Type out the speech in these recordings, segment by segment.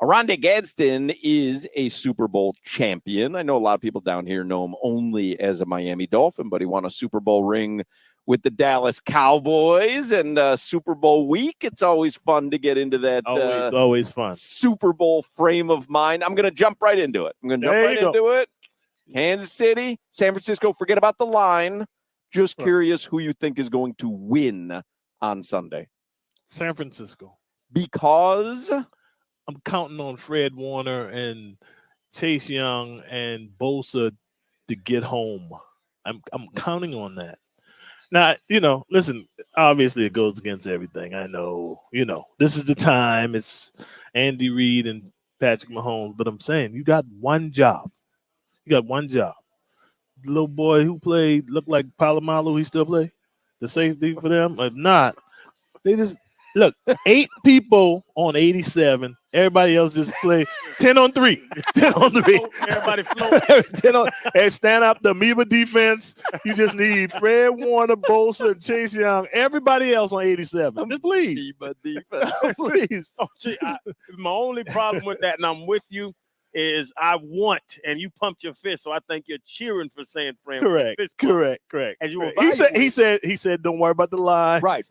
Oronde Gadsden is a Super Bowl champion. I know a lot of people down here know him only as a Miami Dolphin, but he won a Super Bowl ring with the Dallas Cowboys. And Super Bowl week, it's always fun to get into that. Always fun. Super Bowl frame of mind. I'm going to jump right into it. Into it. Kansas City, San Francisco, forget about the line. Just curious who you think is going to win on Sunday. San Francisco. Because I'm counting on Fred Warner and Chase Young and Bosa to get home. I'm counting on that. Now, listen, obviously it goes against everything. I know, this is the time. It's Andy Reid and Patrick Mahomes. But I'm saying you got one job. The little boy who played looked like Palomalu. He still play the safety for them. If not, they just look 8 people on 87. Everybody else just play 10 on 3. 10 on 3. Everybody float. 10 on. Hey, stand up the amoeba defense. You just need Fred Warner, Bosa, and Chase Young. Everybody else on 87. Just please. amoeba defense. Please. My only problem with that, and I'm with you, is I want, and you pumped your fist, so I think you're cheering for San Fran. Correct. As you were he said, don't worry about the line. Right.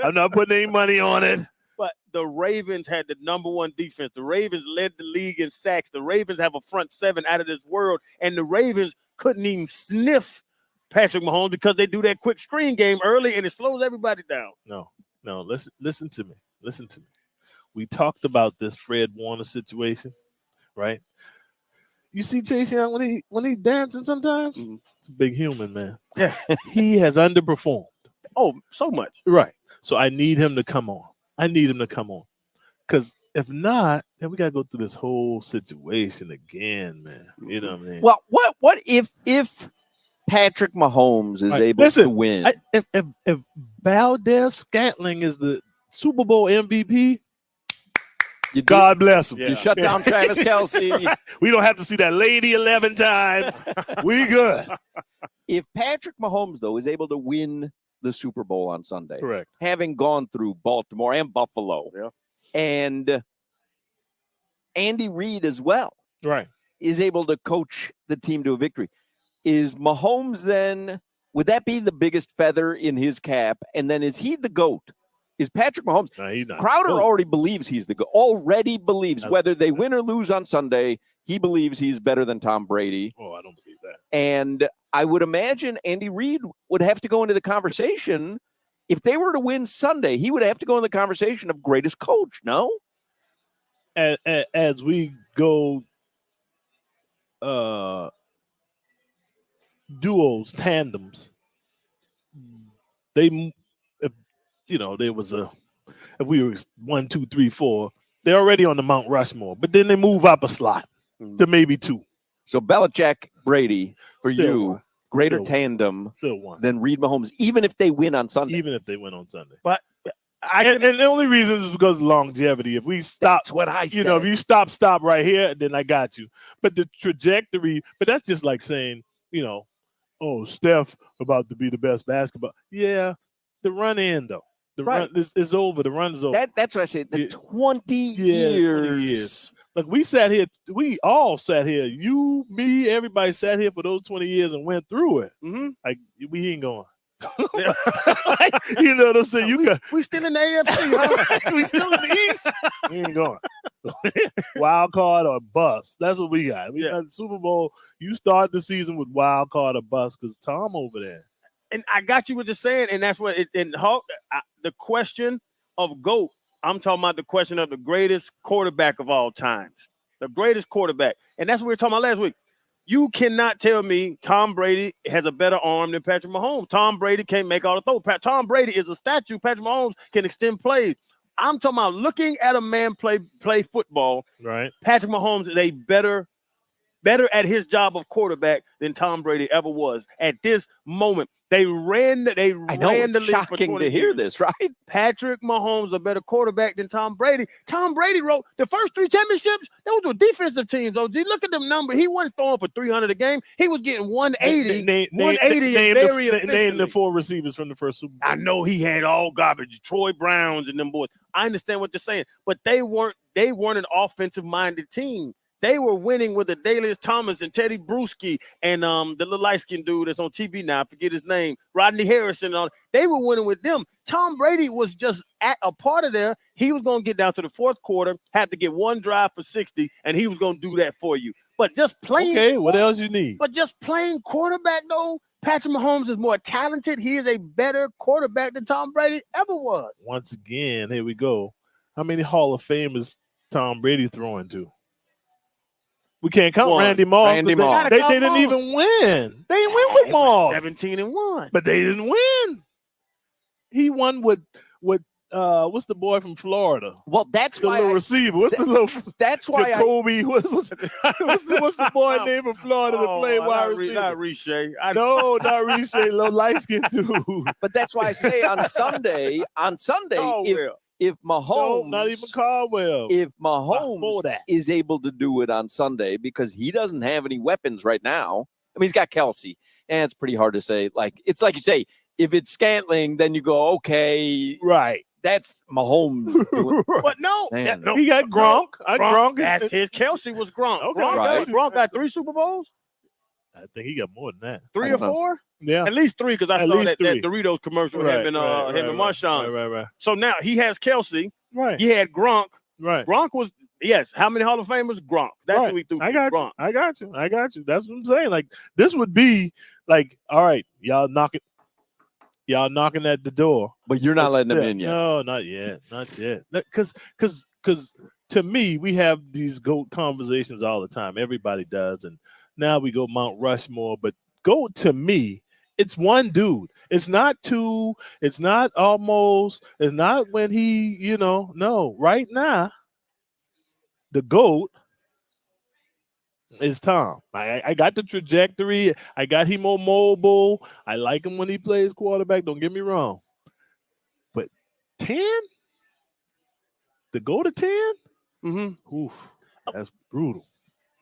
I'm not putting any money on it. But the Ravens had the number 1 defense. The Ravens led the league in sacks. The Ravens have a front 7 out of this world, and the Ravens couldn't even sniff Patrick Mahomes because they do that quick screen game early, and it slows everybody down. No. Listen to me. We talked about this Fred Warner situation. Right, you see Chase Young when he dancing sometimes. Mm-hmm. It's a big human, man. Yeah, he has underperformed. Oh, so much. Right. So I need him to come on. Because if not, then we gotta go through this whole situation again, man. You know what I mean? Well, what if Patrick Mahomes is able to win? If Valdez Scantling is the Super Bowl MVP. God bless him. Yeah. You shut down Travis Kelce. We don't have to see that lady 11 times. We good. If Patrick Mahomes, though, is able to win the Super Bowl on Sunday, correct, having gone through Baltimore and Buffalo, and Andy Reid as well, right, is able to coach the team to a victory, is Mahomes then, would that be the biggest feather in his cap? And then is he the GOAT? Is Patrick Mahomes? No, he's not. Crowder already believes he's the GOAT. Already believes whether they win or lose on Sunday, he believes he's better than Tom Brady. Oh, I don't believe that. And I would imagine Andy Reid would have to go into the conversation. If they were to win Sunday, he would have to go in the conversation of greatest coach, no? As we go duos, tandems, there was if we were 1, 2, 3, 4, they're already on the Mount Rushmore, but then they move up a slot to maybe 2. So Belichick, Brady, for still you, one. greater still tandem one. than Reid Mahomes, even if they win on Sunday. But and the only reason is because of longevity. If we stop, that's what I said. If you stop right here, then I got you. But the trajectory, but that's just like saying, Steph about to be the best basketball. Yeah, the run in though. The run is over. The run is over. That's what I said. The 20 years. Look, we all sat here. You, me, everybody sat here for those 20 years and went through it. Mm-hmm. Like, we ain't going. You know what I'm saying? We still in the AFC, huh? We still in the East. We ain't going. Wild card or bust. That's what we got. We got Super Bowl. You start the season with wild card or bust because Tom over there. And I got you what you're saying, and that's what the question of GOAT. I'm talking about the question of the greatest quarterback of all times, the greatest quarterback, and that's what we were talking about last week. You cannot tell me Tom Brady has a better arm than Patrick Mahomes. Tom Brady can't make all the throws. Tom Brady is a statue. Patrick Mahomes can extend plays. I'm talking about looking at a man play football. Right. Patrick Mahomes is a better better at his job of quarterback than Tom Brady ever was at this moment. They ran the league for 20 to hear years. this, right? Patrick Mahomes a better quarterback than Tom Brady. Tom Brady wrote the first 3 championships. Those were defensive teams. OG, look at them numbers. He wasn't throwing for 300 a game. He was getting 180. 180 is very efficiently. Name the 4 receivers from the first Super Bowl. I know he had all garbage, Troy Browns and them boys. I understand what you're saying, but they weren't an offensive-minded team. They were winning with the Adalius Thomas and Teddy Bruschi and the little light-skinned dude that's on TV now. I forget his name. Rodney Harrison. They were winning with them. Tom Brady was just at a part of there. He was going to get down to the fourth quarter, have to get 1 drive for 60, and he was going to do that for you. But just playing. Okay, what else you need? But just playing quarterback, though, Patrick Mahomes is more talented. He is a better quarterback than Tom Brady ever was. Once again, here we go. How many Hall of Famers Tom Brady throwing to? We can't count Randy Moss. They didn't even win. They didn't win with Moss. 17-1. But they didn't win. He won with what's the boy from Florida? Well, that's the why little receiver. What's the little? That's why Jacoby. What's the boy name from Florida that played wide receiver? Not Riche. No, not Riche. Little light skinned dude. But that's why I say on Sunday, if Mahomes, not even Caldwell, if Mahomes is able to do it on Sunday because he doesn't have any weapons right now. I mean, he's got Kelsey, and it's pretty hard to say. It's like you say, if it's Scantling, then you go, okay, right. That's Mahomes. But no, he got Gronk. Gronk. That's his Kelsey was Gronk. Okay, Gronk got 3 Super Bowls. I think he got more than that. 3 or 4? Yeah. At least 3, because I saw that Doritos commercial with him and Marshawn. Right. So now he has Kelsey. Right. He had Gronk. Right. Gronk was, how many Hall of Famers? Gronk. That's who he threw. I got Gronk. I got you. That's what I'm saying. Like, this would be like, all right, y'all knocking at the door. But you're not letting them in yet. No, not yet. Because to me, we have these GOAT conversations all the time. Everybody does. And now we go Mount Rushmore, but GOAT to me, it's one dude. It's not 2. It's not almost. It's not when he, no. Right now, the GOAT is Tom. I got the trajectory. I got him more mobile. I like him when he plays quarterback. Don't get me wrong. But 10? The GOAT to 10? Mm-hmm. Oof, that's brutal.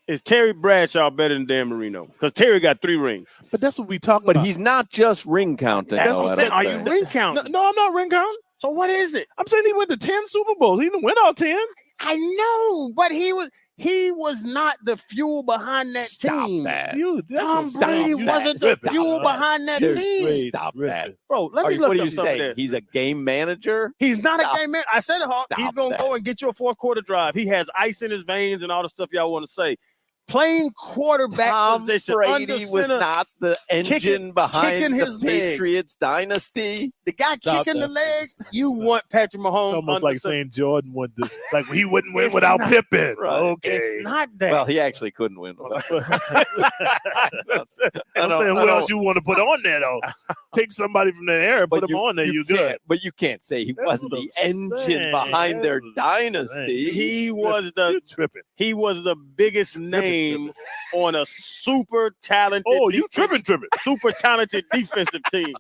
Is Terry Bradshaw better than Dan Marino? Because Terry got 3 rings. But that's what we talk about. But he's not just ring counting. That's what I'm saying. Are you ring counting? No, I'm not ring counting. So what is it? I'm saying he went to 10 Super Bowls. He didn't win all 10. I know, but he was not the fuel behind that team. Tom Brady wasn't the fuel behind that team. Stop that. Bro, let me look what up are you something. saying? He's a game manager? He's not a game manager. I said it, Hawk. He's going to go and get you a 4th quarter drive. He has ice in his veins and all the stuff y'all want to say. Playing quarterback position. Brady was not the engine behind the Patriots dynasty. The guy kicking the legs. You want Patrick Mahomes. Almost like saying Jordan would do. Like he wouldn't win without Pippen. Right. Okay. It's not that. Well, he actually couldn't win. I'm saying who else you want to put on there, though? Take somebody from that era, put him on there, you good. But you can't say he wasn't the engine behind their dynasty. He was the biggest name on a super talented. Oh, you tripping. Super talented defensive team.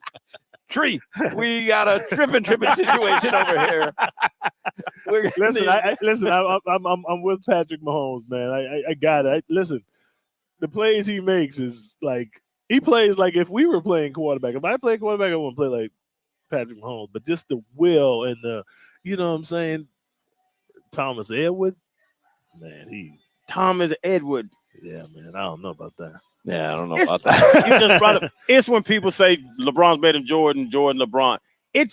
Tree, we got a trippin' situation over here. I'm with Patrick Mahomes, man. I got it. Listen, the plays he makes is like he plays like if we were playing quarterback. If I play quarterback, I wouldn't play like Patrick Mahomes. But just the will and the, you know what I'm saying? Thomas Edward, man, Thomas Edward. Yeah, man, I don't know about that. Yeah, I don't know about that. You just brought up. It's when people say LeBron's better than Jordan, LeBron.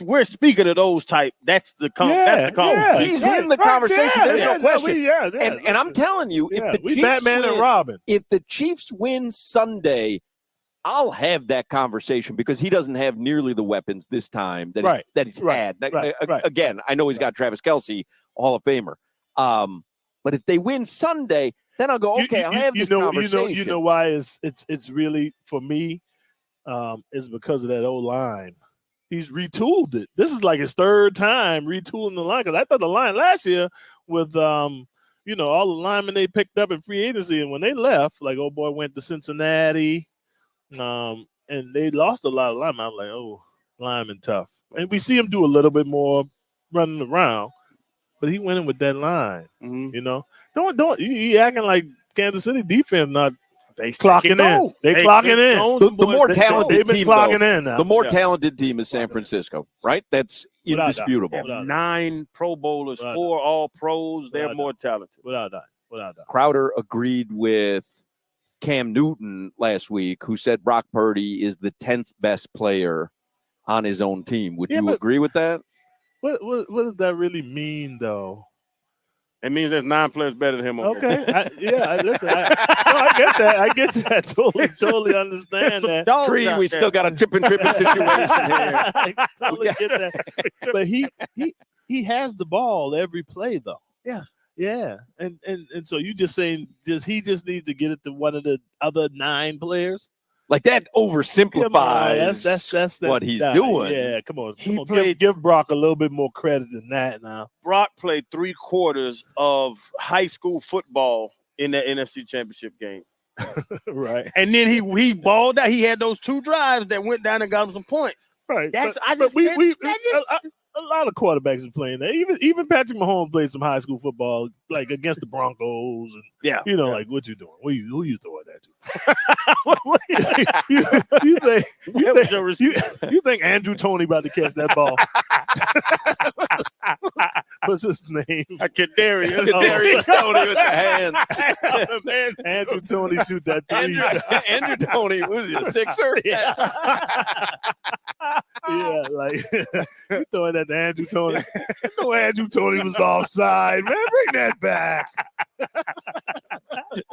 We're speaking of those type. That's the conversation. Yeah, he's in the conversation. There's no question. No, and I'm telling you, if the Chiefs Batman and Robin. If the Chiefs win Sunday, I'll have that conversation because he doesn't have nearly the weapons this time that he's had. Again, I know he's got Travis Kelce, Hall of Famer. But if they win Sunday, then I'll go, okay, I'll have this conversation. You know why it's really, for me, is because of that O-line. He's retooled it. This is like his 3rd time retooling the line. Because I thought the line last year with all the linemen they picked up in free agency, and when they left, like old boy went to Cincinnati, and they lost a lot of linemen. I'm like, oh, lineman tough. And we see him do a little bit more running around, but he went in with that line. Don't you acting like Kansas City defense not. They clocking in. They clocking in. The more talented team, clocking in now. The more talented team is San Francisco, right? That's indisputable. 9 Pro Bowlers, 4 All Pros. They're more talented. Without doubt. Crowder agreed with Cam Newton last week, who said Brock Purdy is the 10th best player on his own team. Would you agree with that? What does that really mean, though? It means there's 9 players better than him. Okay. Listen. I get that. I get that. Totally understand that. Tree, we still got a trippin' situation here. I totally get that. But he has the ball every play, though. Yeah. And so you just saying he just needs to get it to one of the other 9 players? Like that oversimplifies that's what he's doing. Yeah, come on. Give Brock a little bit more credit than that now. Brock played 3/4 of high school football in the NFC Championship game. Right. And then he balled out. He had those 2 drives that went down and got him some points. Right. A lot of quarterbacks is playing that. Even Patrick Mahomes played some high school football, like against the Broncos, and like what you doing? Who you throwing that to? You think Andrew Toney about to catch that ball? What's his name? Kadarius Toney with the hand. Man, Andrew Toney shoot that 3. Andrew Toney, was he a 6er? Yeah, like you throwing that to Andrew Toney. No, Andrew Toney was offside. Man, bring that back.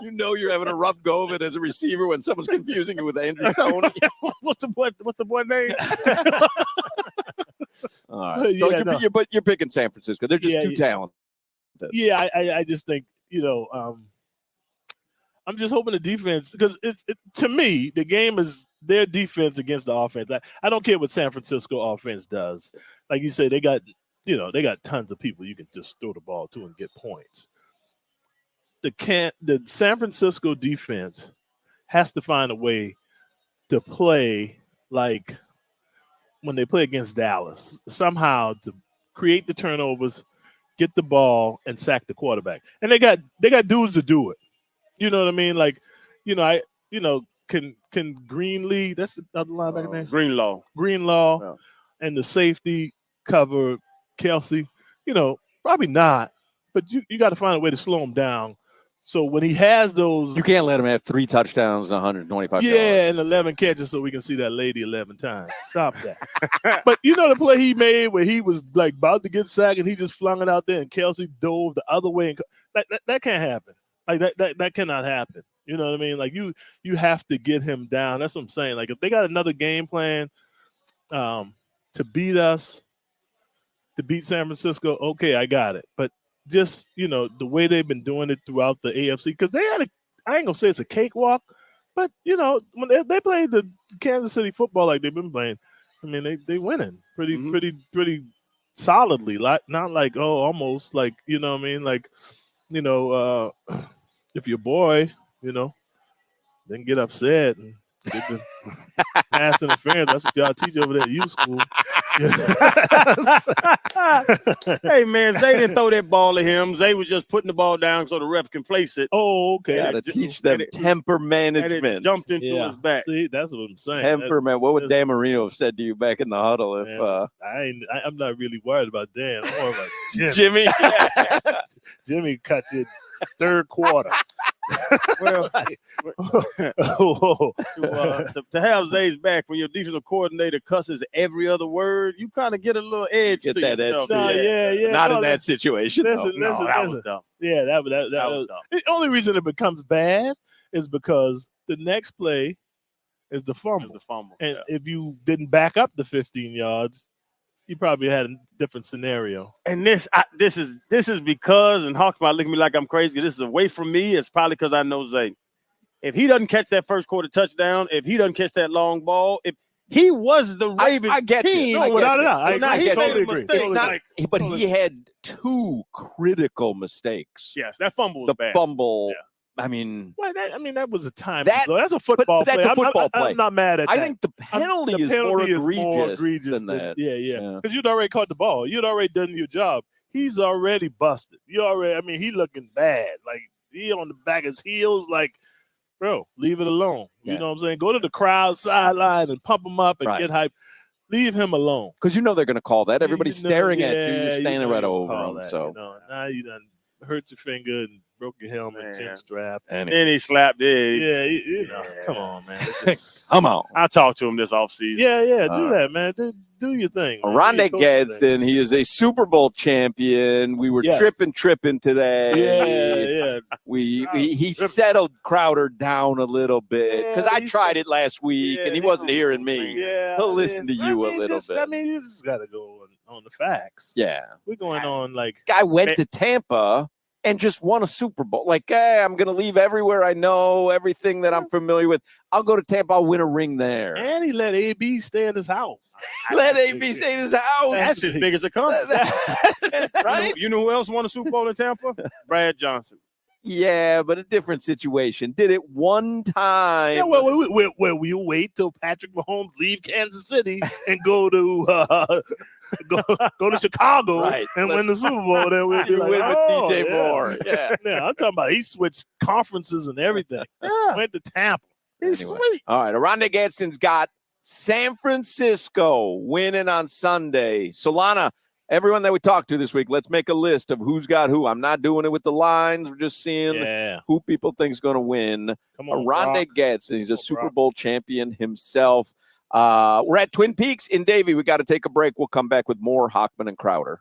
You're having a rough go of it as a receiver when someone's confusing you with Andrew Toney. What's the boy name? All right. So you're picking San Francisco. They're just too talented. Yeah, I just think, I'm just hoping the defense, because to me, the game is their defense against the offense. I don't care what San Francisco offense does. Like you say, they got tons of people you can just throw the ball to and get points. The San Francisco defense has to find a way to play like when they play against Dallas, somehow to create the turnovers, get the ball, and sack the quarterback. And they got dudes to do it. You know what I mean? Like, can Greenlee, that's the other linebacker name? Greenlaw, and the safety cover Kelsey. Probably not, but you got to find a way to slow him down. So when he has those, you can't let him have 3 touchdowns and 125 yards. Yeah, and 11 catches, so we can see that lady 11 times. Stop that. But the play he made where he was like about to get sacked and he just flung it out there and Kelsey dove the other way. And that can't happen. Like that cannot happen. You know what I mean? Like you have to get him down. That's what I'm saying. Like if they got another game plan to beat us, to beat San Francisco, okay, I got it. But just, the way they've been doing it throughout the AFC, because they had I ain't gonna say it's a cakewalk, but when they played the Kansas City football like they've been playing, I mean they winning pretty solidly. Like not like almost like what I mean, like if your boy then get upset and get the pass interference. That's what y'all teach over there at U school. Hey man, Zay didn't throw that ball at him. Zay was just putting the ball down so the ref can place it. Oh, okay. Got to teach them temper management. And it jumped into his back. See, that's what I'm saying. Temperament. What would Dan Marino have said to you back in the huddle if? I'm not really worried about Dan. I'm more about Jimmy. Jimmy cut you third quarter. Well, to have Zay's back when your defensive coordinator cusses every other word, you kind of get a little edge. Get to that yourself. edge. Yeah. Not in that situation. Listen. That was dumb. Yeah, that was dumb. The only reason it becomes bad is because the next play is the fumble. And if you didn't back up the 15 yards, you probably had a different scenario. And this is because, and Hawks might look at me like I'm crazy. This is away from me. It's probably because I know Zay. If he doesn't catch that first quarter touchdown, if he doesn't catch that long ball, He was the Ravens I get you. team. No, without a doubt. I Now, agree. he Totally made a agree. mistake. It's not, Like, but he had 2 critical mistakes. yes, that fumble was The bad. fumble. Yeah. I mean, Well, that was a time. That- That's a football but that's play. a football play. I'm not mad at that. I think the penalty, The is, penalty more egregious than that. Yeah. Yeah. Because you'd already caught the ball. You'd already done your job. He's already busted. He looking bad. Like, he on the back of his heels. Like, bro, leave it alone. Yeah. You know what I'm saying? Go to the crowd sideline and pump him up and Right. get hype. Leave him alone. Because they're going to call that. Everybody's staring at you. You're standing right over them. them. So Now you done hurt your finger and broke your helmet, Man. chin strap. anyway. Then he slapped it. Yeah, you know. Come on, man. It's just- Come on. I talked to him this offseason. Yeah, do All that, man. Do your thing. man. Oronde Do your coaching thing. Gadsden, he is a Super Bowl champion. We were Yes. tripping today. Yeah. He settled Crowder down a little bit because I he's- tried it last week and he wasn't hearing me. Yeah. He'll listen to you a little bit. You just got to go on the facts. Yeah. We're going on like. Guy went to Tampa and just won a Super Bowl. Like, hey, I'm going to leave everywhere I know, everything that I'm familiar with. I'll go to Tampa. I'll win a ring there. And he let AB stay in his house. Let AB stay in his house. That's as big as it comes. Right? You know who else won a Super Bowl in Tampa? Brad Johnson. Yeah, but a different situation. Did it one time. Yeah, well, we wait till Patrick Mahomes leave Kansas City and go to go to Chicago Right. and win the Super Bowl. Then we'll be You like, win with oh, DJ yeah. Moore. Yeah. Yeah, I'm talking about he switched conferences and everything. Yeah. Went to Tampa. He's Anyway. sweet. All right. Oronde Gadsden's got San Francisco winning on Sunday. Solana, everyone that we talked to this week, let's make a list of who's got who. I'm not doing it with the lines. We're just seeing Yeah, who people think is going to win. come on, Oronde Brock. Gadsden, he's a Come on, Super Brock. Bowl champion himself. We're at Twin Peaks in Davie. We got to take a break. We'll come back with more Hockman and Crowder.